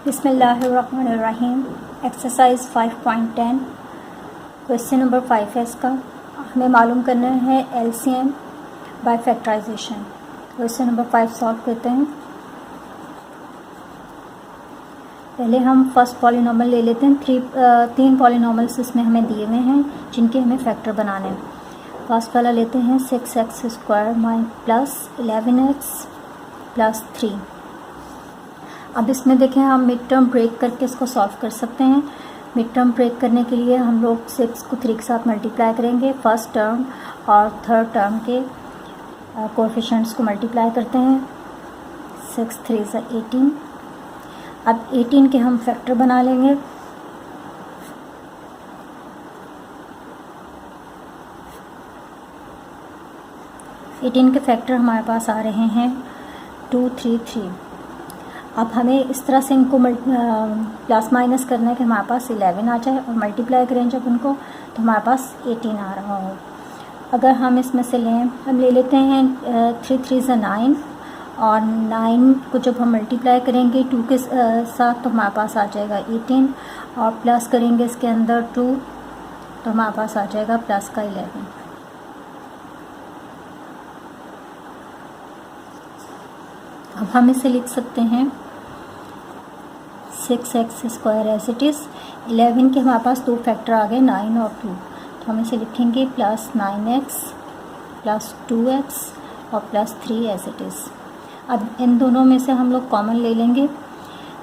बिस्मिल्लाहिर्रहमानिर्रहीम। Exercise 5.10 question number 5 है इसका। हमें मालूम करना है LCM by factorisation. Question number 5 solve करते हैं। पहले हम फर्स्ट पॉलिनॉमियल ले लेते हैं। तीन पॉलिनॉमियल्स इसमें हमें दिए हुए हैं जिनके हमें फैक्टर बनाने हैं। फर्स्ट वाला लेते हैं 6x² प्लस 11x प्लस 3। अब इसमें देखें हम मिड टर्म ब्रेक करके इसको सॉल्व कर सकते हैं। मिड टर्म ब्रेक करने के लिए हम लोग 6 को 3 के साथ मल्टीप्लाई करेंगे। फर्स्ट टर्म और थर्ड टर्म के कोएफिशिएंट्स को मल्टीप्लाई करते हैं। 6 3 = 18। अब 18 के हम फैक्टर बना लेंगे। एटीन के फैक्टर हमारे पास आ रहे हैं 2 3 3। अब हमें इस तरह से इनको प्लस माइनस करना है कि हमारे पास 11 आ जाए और मल्टीप्लाई करें जब उनको तो हमारे पास 18 आ रहा हो। अगर हम इसमें से लें, हम ले लेते हैं 3 3 = 9 और 9 को जब हम मल्टीप्लाई करेंगे 2 के साथ तो हमारे पास आ जाएगा 18 और प्लस करेंगे इसके अंदर 2 तो हमारे पास आ जाएगा प्लस का 11। अब हम इसे लिख सकते हैं 6x² एज इट इज़। 11 के हमारे पास दो फैक्टर आ गए 9 और 2 तो हम इसे लिखेंगे प्लस 9x प्लस 2x और प्लस 3 एज इट इज़। अब इन दोनों में से हम लोग कॉमन ले लेंगे।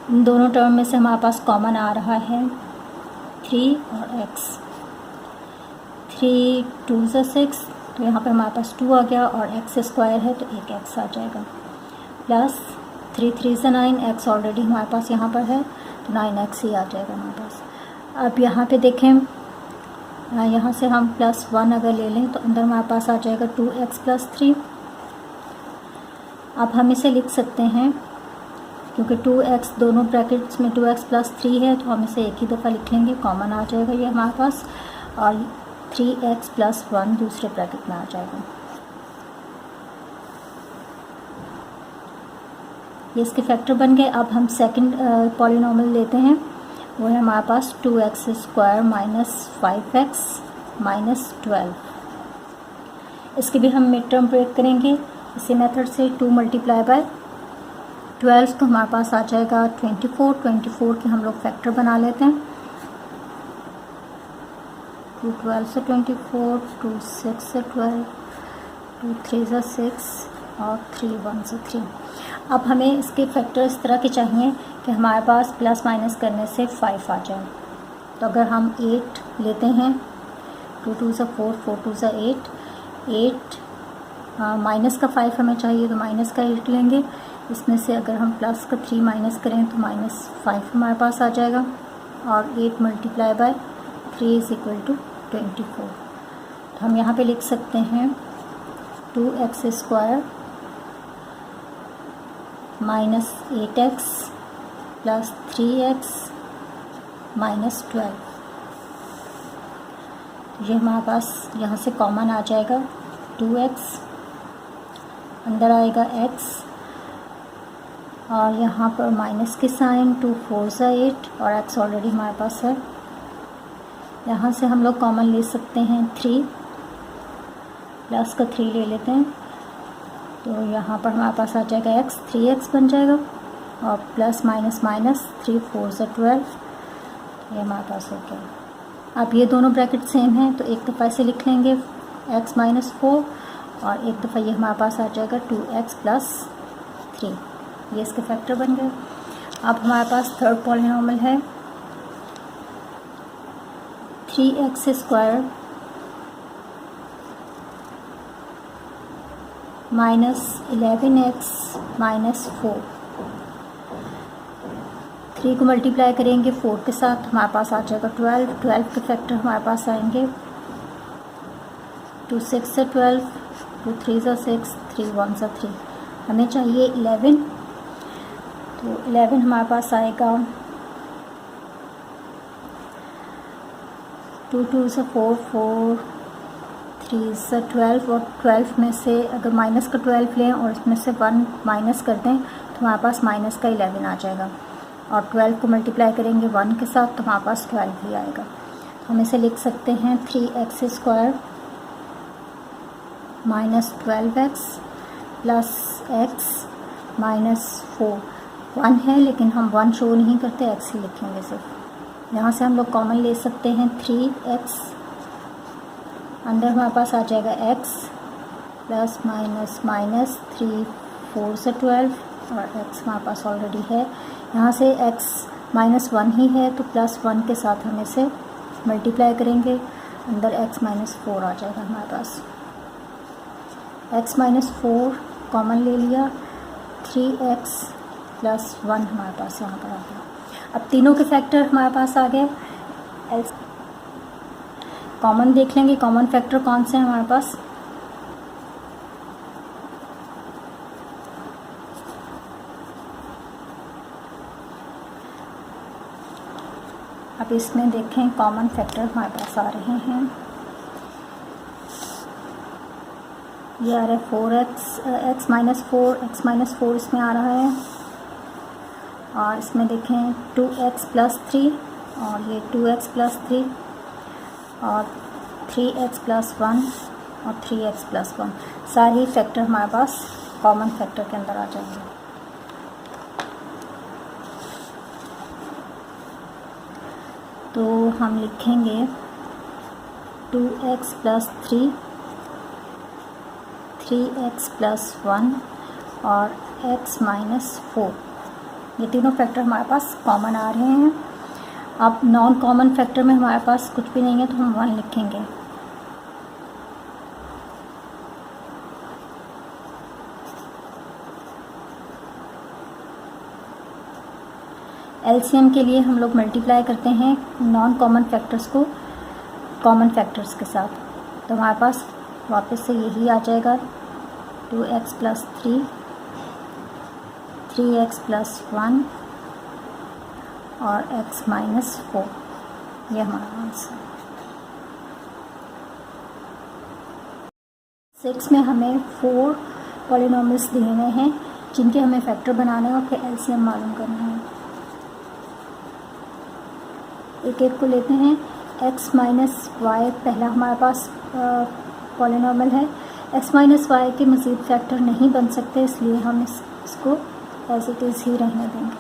इन दोनों टर्म में से हमारे पास कॉमन आ रहा है 3 और x। 3 2 = 6 तो यहाँ पर हमारे पास 2 आ गया और x² है तो एक x आ जाएगा। प्लस 3 3 = 9, x ऑलरेडी हमारे पास यहाँ पर है तो 9x ही आ जाएगा हमारे पास। अब यहाँ पे देखें, यहाँ से हम +1 अगर ले लें तो अंदर हमारे पास आ जाएगा 2x प्लस 3। अब हम इसे लिख सकते हैं क्योंकि 2x दोनों ब्रैकेट्स में 2x प्लस 3 है तो हम इसे एक ही दफ़ा लिख लेंगे, कॉमन आ जाएगा ये हमारे पास और 3x प्लस 1 दूसरे ब्रैकेट में आ जाएगा। ये इसके फैक्टर बन गए। अब हम सेकंड पॉलिनॉमियल लेते हैं, वो है हमारे पास 2x² - 5x - 12। इसके भी हम मिड टर्म ब्रेक करेंगे इसी मेथड से। 2 × 12 तो हमारे पास आ जाएगा 24। 24 के हम लोग फैक्टर बना लेते हैं। 2 12 = 24, 2 6 = 12, 2 3 = 6 और 3 1 = 3। अब हमें इसके फैक्टर इस तरह के चाहिए कि हमारे पास प्लस माइनस करने से 5 आ जाए। तो अगर हम 8 लेते हैं, 2 2 = 4, 4 2 = 8, 8 माइनस का 5 हमें चाहिए तो माइनस का 8 लेंगे। इसमें से अगर हम प्लस का 3 माइनस करें तो -5 हमारे पास आ जाएगा और 8 × 3 = 24। तो हम यहाँ पे लिख सकते हैं 2x² -8x प्लस 3x -12। ये हमारे पास यहाँ से कॉमन आ जाएगा 2x, अंदर आएगा x और यहाँ पर माइनस के साइन, 2 4 = 8 और x ऑलरेडी हमारे पास है। यहाँ से हम लोग कॉमन ले सकते हैं 3, प्लस का 3 ले लेते हैं तो यहाँ पर हमारे पास आ जाएगा x, 3x बन जाएगा और प्लस माइनस माइनस 3 4 = 12, ये हमारे पास हो गया। अब ये दोनों ब्रैकेट सेम हैं तो एक दफ़ा इसे लिख लेंगे x - 4 और एक दफ़ा ये हमारे पास आ जाएगा 2x प्लस 3। ये इसके फैक्टर बन गए। अब हमारे पास थर्ड पॉलिनॉमियल है 3x² -11x - 4। 3 को मल्टीप्लाई करेंगे 4 के साथ हमारे पास आ जाएगा 12। 12 के फैक्टर हमारे पास आएंगे 2 6 = 12, 2 3 = 6, 3 1 = 3। हमें चाहिए 11 तो 11 हमारे पास आएगा 2 2 = 4, 4 3 = 12 और 12 में से अगर माइनस का 12 लें और इसमें से 1 माइनस कर दें तो हमारे पास माइनस का 11 आ जाएगा। और 12 को मल्टीप्लाई करेंगे 1 के साथ तो हमारे पास 12 ही आएगा। हम इसे लिख सकते हैं 3x² minus 12x plus x minus 4। 1 है लेकिन हम 1 शो नहीं करते, x ही लिखेंगे सिर्फ। यहाँ से हम लोग कॉमन ले सकते हैं 3x, अंदर हमारे पास आ जाएगा x प्लस माइनस माइनस 3 4 से 12 और x हमारे पास ऑलरेडी है। यहाँ से x माइनस 1 ही है तो प्लस 1 के साथ हम इसे मल्टीप्लाई करेंगे, अंदर x माइनस 4 आ जाएगा हमारे पास। x माइनस 4 कॉमन ले लिया, 3x प्लस 1 हमारे पास यहाँ पर आ गया। अब तीनों के फैक्टर हमारे पास आ गए। कॉमन देख लेंगे, कॉमन फैक्टर कौन से हैं हमारे पास। अब इसमें देखें कॉमन फैक्टर हमारे पास आ रहे हैं, ये आ रहा है 4x, x माइनस 4 इसमें आ रहा है, और इसमें देखें 2x प्लस 3 और ये 2x प्लस 3 और 3x प्लस 1 और 3x प्लस 1, सारे फैक्टर हमारे पास कॉमन फैक्टर के अंदर आ जाएंगे। तो हम लिखेंगे 2x प्लस 3, 3x प्लस 1 और x माइनस 4, ये तीनों फैक्टर हमारे पास कॉमन आ रहे हैं। अब नॉन कॉमन फैक्टर में हमारे पास कुछ भी नहीं है तो हम 1 लिखेंगे। एलसीएम के लिए हम लोग मल्टीप्लाई करते हैं नॉन कॉमन फैक्टर्स को कॉमन फैक्टर्स के साथ, तो हमारे पास वापस से यही आ जाएगा 2x प्लस 3, 3x प्लस 1 और x माइनस 4, ये हमारा आंसर। 6 में हमें 4 पॉलिनॉमियल्स दिए हुए हैं जिनके हमें फैक्टर बनाने और फिर एलसीएम मालूम करना है। एक एक को लेते हैं। x माइनस वाई पहला हमारे पास पॉलिनॉमियल है। x माइनस वाई के मज़ीद फैक्टर नहीं बन सकते, इसलिए हम इसको एज इट इज़ ही रहने देंगे।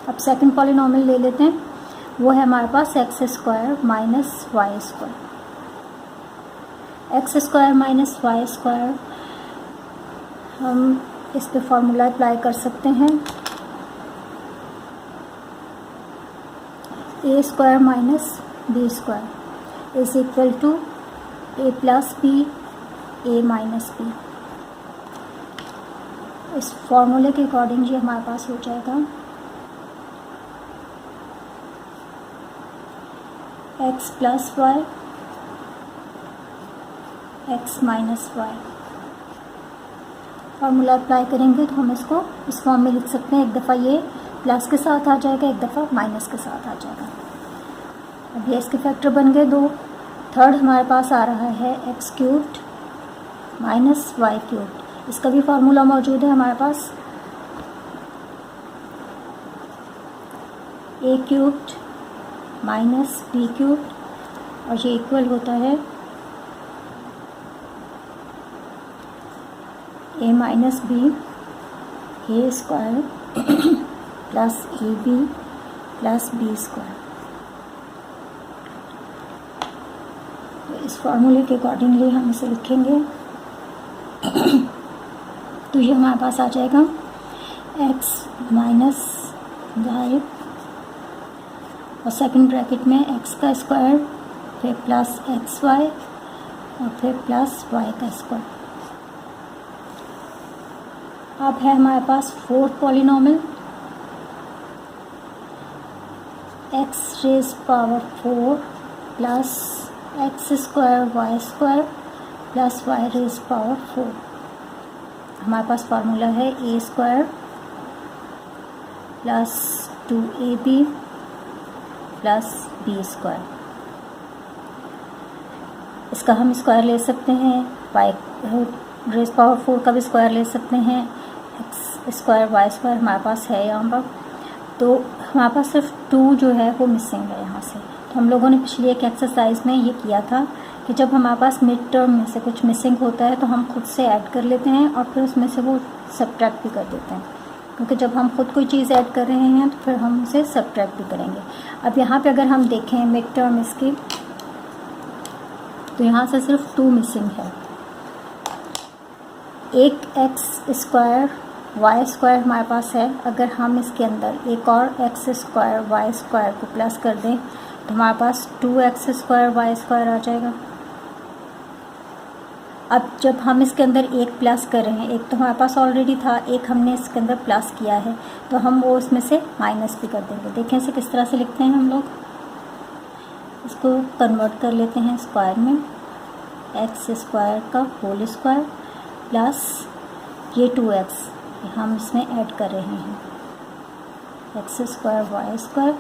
अब सेकंड पॉलिनॉमियल ले लेते हैं, वो है हमारे पास x² minus Y square. x² minus Y square हम इस पे फार्मूला अप्लाई कर सकते हैं, a² minus b square is equal to a plus B a minus B. इस फॉर्मूले के अकॉर्डिंग ये हमारे पास हो जाएगा x plus Y x minus Y. Formula apply करेंगे तो हम इसको इस फॉर्म में लिख सकते हैं, एक दफ़ा ये प्लस के साथ आ जाएगा, एक दफ़ा माइनस के साथ आ जाएगा। अब ये इसके फैक्टर बन गए 2। थर्ड हमारे पास आ रहा है x³ माइनस y³, इसका भी फार्मूला मौजूद है हमारे पास, a³ माइनस b³ और ये इक्वल होता है a minus B a square plus ab plus b square. तो इस फार्मूले के अकॉर्डिंगली हम इसे लिखेंगे तो ये हमारे पास आ जाएगा x माइनस वाई और सेकंड ब्रैकेट में x का स्क्वायर फिर प्लस xy और फिर प्लस y का स्क्वायर। अब है हमारे पास fourth polynomial x raise power 4 plus x² y square plus y raise power 4। हमारे पास फार्मूला है a² plus 2ab plus b square. इसका हम स्क्वायर ले सकते हैं, y रेज पावर 4 का भी स्क्वायर ले सकते हैं, x² y स्क्वायर हमारे पास है यहाँ पर। तो हमारे पास सिर्फ 2 जो है वो मिसिंग है यहाँ से। तो हम लोगों ने पिछली एक एक्सरसाइज में ये किया था कि जब हमारे पास मिड टर्म में से कुछ मिसिंग होता है तो हम खुद से ऐड कर लेते हैं और फिर उसमें से वो सब्ट्रैक्ट भी कर देते हैं, क्योंकि जब हम खुद कोई चीज़ ऐड कर रहे हैं तो फिर हम उसे सब्ट्रैक्ट भी करेंगे। अब यहाँ पे अगर हम देखें मिड टर्म इसकी, तो यहाँ से सिर्फ 2 मिसिंग है। एक x² y² हमारे पास है। अगर हम इसके अंदर एक और x² y² को प्लस कर दें तो हमारे पास 2x² y² आ जाएगा। अब जब हम इसके अंदर एक प्लस कर रहे हैं, एक तो हमारे पास ऑलरेडी था, एक हमने इसके अंदर प्लस किया है, तो हम वो उसमें से माइनस भी कर देंगे। देखें इसे किस तरह से लिखते हैं हम लोग, इसको कन्वर्ट कर लेते हैं स्क्वायर में, x² का होल स्क्वायर प्लस ये 2x हम इसमें ऐड कर रहे हैं, x² y²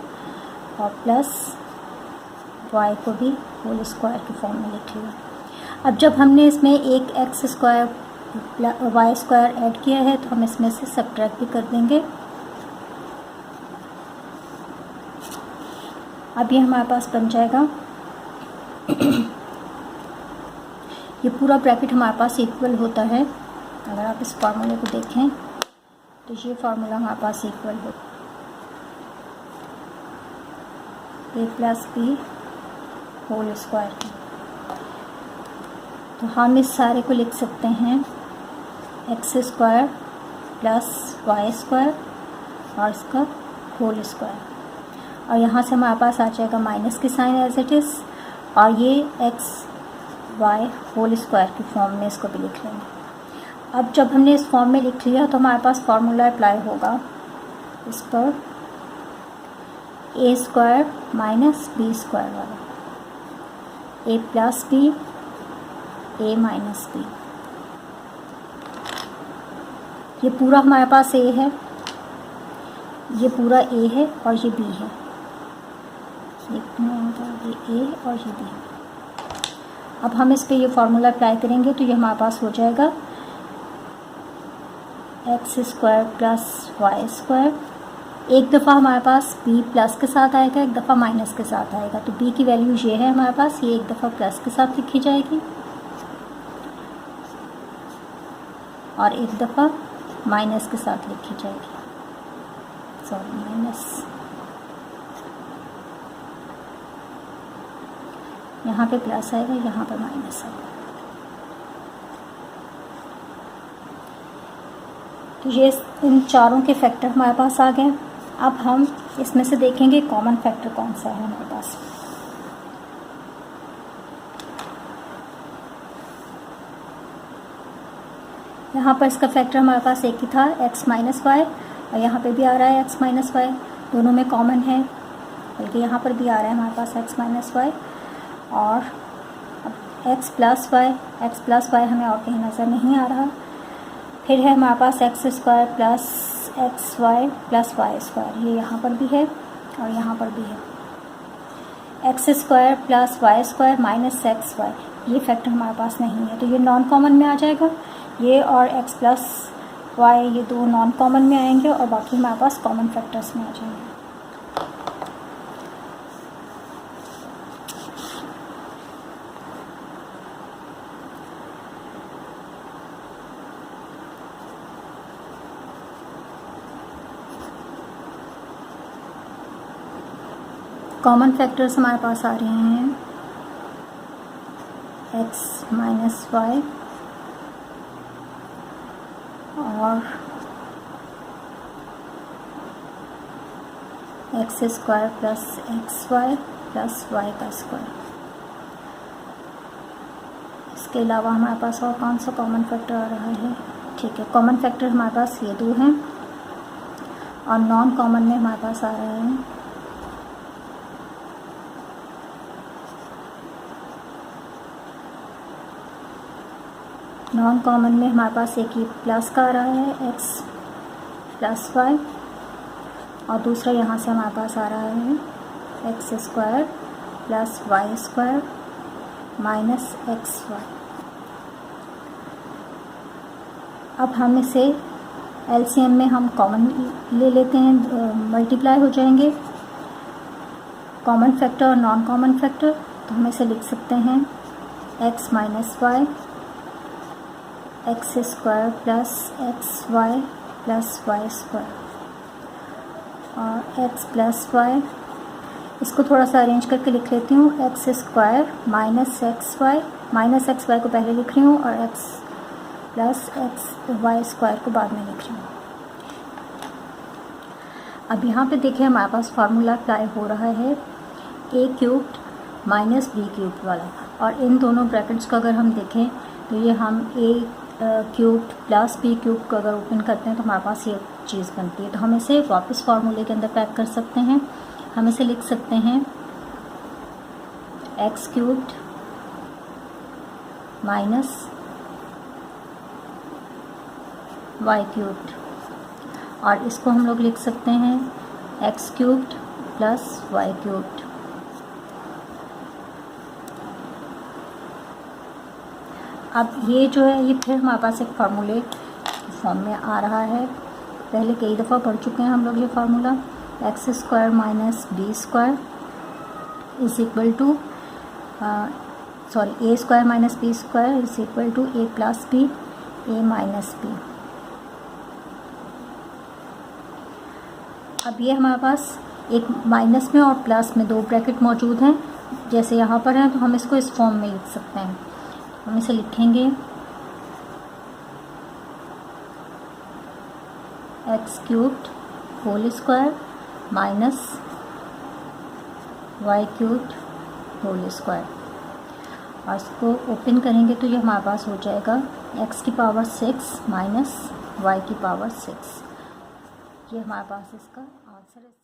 और प्लस y को भी होल स्क्वायर की फॉर्म में लिखिएगा। अब जब हमने इसमें एक x² y² ऐड किया है तो हम इसमें से सब्ट्रैक्ट भी कर देंगे। अब ये हमारे पास बन जाएगा ये पूरा ब्रैकेट हमारे पास इक्वल होता है। अगर आप इस फार्मूले को देखें तो ये फार्मूला हमारे पास इक्वल हो a + b होल स्क्वायर की। तो हम इस सारे को लिख सकते हैं x² + y² और इसका होल स्क्वायर, और यहाँ से हमारे पास आ जाएगा माइनस की साइन एज इट इज़, और ये xy होल स्क्वायर की फॉर्म में इसको भी लिख लेंगे। अब जब हमने इस फॉर्म में लिख लिया तो हमारे पास फार्मूला अप्लाई होगा इस पर, a² - b² वाला, a + b a - b। ये पूरा हमारे पास a है, ये पूरा a है और ये b है, ये a और ये b है। अब हम इस पे ये फार्मूला अप्लाई करेंगे तो ये हमारे पास हो जाएगा x² + y²। एक दफ़ा हमारे पास b प्लस के साथ आएगा, एक दफ़ा माइनस के साथ आएगा। तो b की वैल्यू ये है हमारे पास, ये एक दफ़ा प्लस के साथ लिखी जाएगी और एक दफ़ा माइनस के साथ लिखी जाएगी, सॉरी माइनस, यहाँ पे प्लस आएगा, यहाँ पे माइनस आएगा। तो ये इन चारों के फैक्टर हमारे पास आ गए। अब हम इसमें से देखेंगे कॉमन फैक्टर कौन सा है हमारे पास। यहाँ पर इसका फैक्टर हमारे पास एक ही था, x - y, और यहाँ पे भी आ रहा है x - y, दोनों में कॉमन है, बल्कि यहाँ पर भी आ रहा है हमारे पास x - y। और अब x + y हमें और कहीं नज़र नहीं आ रहा। फिर है हमारे पास x² + xy + y², ये यहाँ पर भी है और यहाँ पर भी है। x² + y² - xy, ये फैक्टर हमारे पास नहीं है, तो ये नॉन कॉमन में आ जाएगा। ये और x + y ये दो नॉन कॉमन में आएंगे और बाकी हमारे पास कॉमन फैक्टर्स में आ जाएंगे। कॉमन फैक्टर्स हमारे पास आ रहे हैं x - y और x² + xy + y²। इसके अलावा हमारे पास और कौन सा कॉमन फैक्टर आ रहा है? ठीक है, कॉमन फैक्टर हमारे पास ये दो हैं और नॉन कॉमन में हमारे पास आ रहे हैं नॉन कॉमन में हमारे पास एक ही प्लस का आ रहा है x + y, और दूसरा यहाँ से हमारे पास आ रहा है x² + y² - xy। अब हम इसे एलसीएम में हम कॉमन ले लेते हैं, मल्टीप्लाई हो जाएंगे कॉमन फैक्टर और नॉन कॉमन फैक्टर। तो हम इसे लिख सकते हैं x minus Y X square plus X Y plus Y square और x प्लस वाई, इसको थोड़ा सा अरेंज करके लिख लेती हूँ, X square minus X Y को पहले लिख रही हूँ और x plus X Y square को बाद में लिख रही हूँ। अब यहाँ पे देखिए हमारे पास फार्मूला अप्लाई हो रहा है ए क्यूब्ड माइनस बी क्यूब्ड वाला, और इन दोनों ब्रैकेट्स को अगर हम देखें तो ये हम ए क्यूब्ड प्लस बी क्यूब को अगर ओपन करते हैं तो हमारे पास ये चीज़ बनती है। तो हम इसे वापस फार्मूले के अंदर पैक कर सकते हैं। हम इसे लिख सकते हैं X cubed minus Y cubed, और इसको हम लोग लिख सकते हैं X cubed plus Y cubed. अब ये जो है ये फिर हमारे पास एक फार्मूले फॉर्म में आ रहा है, पहले कई दफ़ा पढ़ चुके हैं हम लोग ये formula. X square minus B square is equal to A square minus B square is equal to A plus B A minus B. अब ये हमारे पास एक माइनस में और प्लस में दो ब्रैकेट मौजूद हैं, जैसे यहाँ पर हैं, तो हम इसको इस फॉर्म में लिख सकते हैं। हम इसे लिखेंगे X cubed whole square minus Y cubed whole square, और इसको ओपन करेंगे तो ये हमारे पास हो जाएगा एक्स की पावर 6 माइनस वाई की पावर 6। ये हमारे पास इसका आंसर है।